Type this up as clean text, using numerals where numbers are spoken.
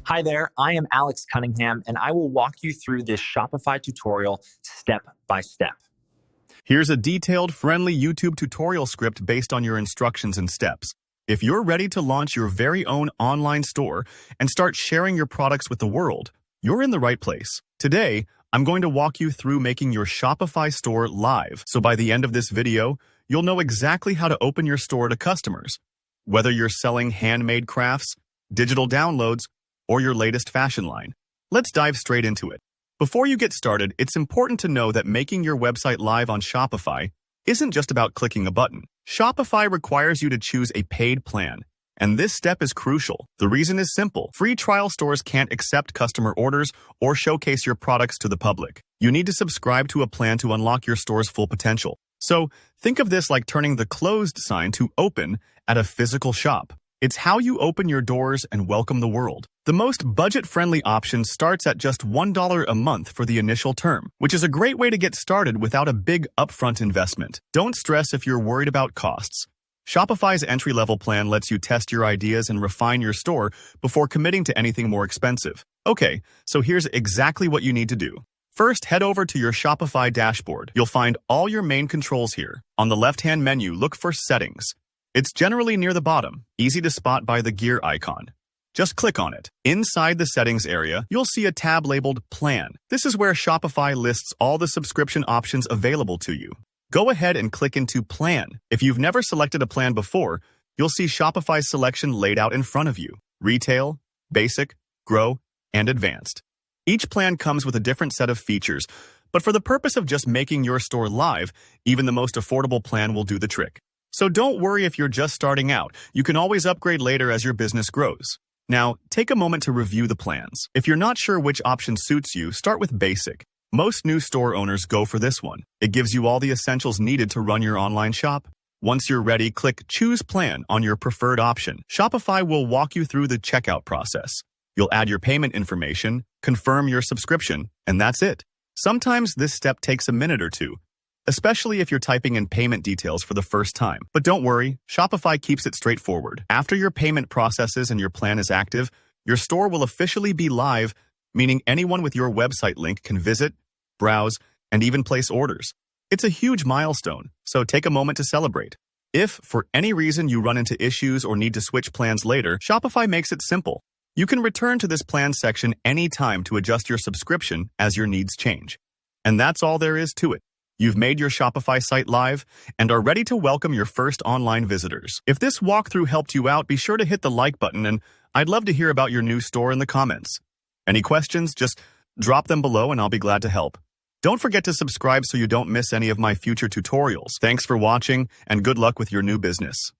Hi there, I am Alex Cunningham, and I will walk you through this Shopify tutorial step by step. Here's a detailed, friendly YouTube tutorial script based on your instructions and steps. If you're ready to launch your very own online store and start sharing your products with the world, you're in the right place. Today, I'm going to walk you through making your Shopify store live, so by the end of this video, you'll know exactly how to open your store to customers. Whether you're selling handmade crafts, digital downloads, or your latest fashion line. Let's dive straight into it. Before you get started, it's important to know that making your website live on Shopify isn't just about clicking a button. Shopify requires you to choose a paid plan, and this step is crucial. The reason is simple. Free trial stores can't accept customer orders or showcase your products to the public. You need to subscribe to a plan to unlock your store's full potential. So, think of this like turning the closed sign to open at a physical shop. It's how you open your doors and welcome the world. The most budget-friendly option starts at just $1 a month for the initial term, which is a great way to get started without a big upfront investment. Don't stress if you're worried about costs. Shopify's entry-level plan lets you test your ideas and refine your store before committing to anything more expensive. Okay, so here's exactly what you need to do. First, head over to your Shopify dashboard. You'll find all your main controls here. On the left-hand menu, look for Settings. It's generally near the bottom, easy to spot by the gear icon. Just click on it. Inside the settings area, you'll see a tab labeled Plan. This is where Shopify lists all the subscription options available to you. Go ahead and click into Plan. If you've never selected a plan before, you'll see Shopify's selection laid out in front of you: Retail, Basic, Grow, and Advanced. Each plan comes with a different set of features, but for the purpose of just making your store live, even the most affordable plan will do the trick. So don't worry if you're just starting out. You can always upgrade later as your business grows. Now, take a moment to review the plans. If you're not sure which option suits you, start with Basic. Most new store owners go for this one. It gives you all the essentials needed to run your online shop. Once you're ready, click Choose Plan on your preferred option. Shopify will walk you through the checkout process. You'll add your payment information, confirm your subscription, and that's it. Sometimes this step takes a minute or two, especially if you're typing in payment details for the first time. But don't worry, Shopify keeps it straightforward. After your payment processes and your plan is active, your store will officially be live, meaning anyone with your website link can visit, browse, and even place orders. It's a huge milestone, so take a moment to celebrate. If, for any reason, you run into issues or need to switch plans later, Shopify makes it simple. You can return to this plan section anytime to adjust your subscription as your needs change. And that's all there is to it. You've made your Shopify site live and are ready to welcome your first online visitors. If this walkthrough helped you out, be sure to hit the like button, and I'd love to hear about your new store in the comments. Any questions? Just drop them below and I'll be glad to help. Don't forget to subscribe so you don't miss any of my future tutorials. Thanks for watching and good luck with your new business.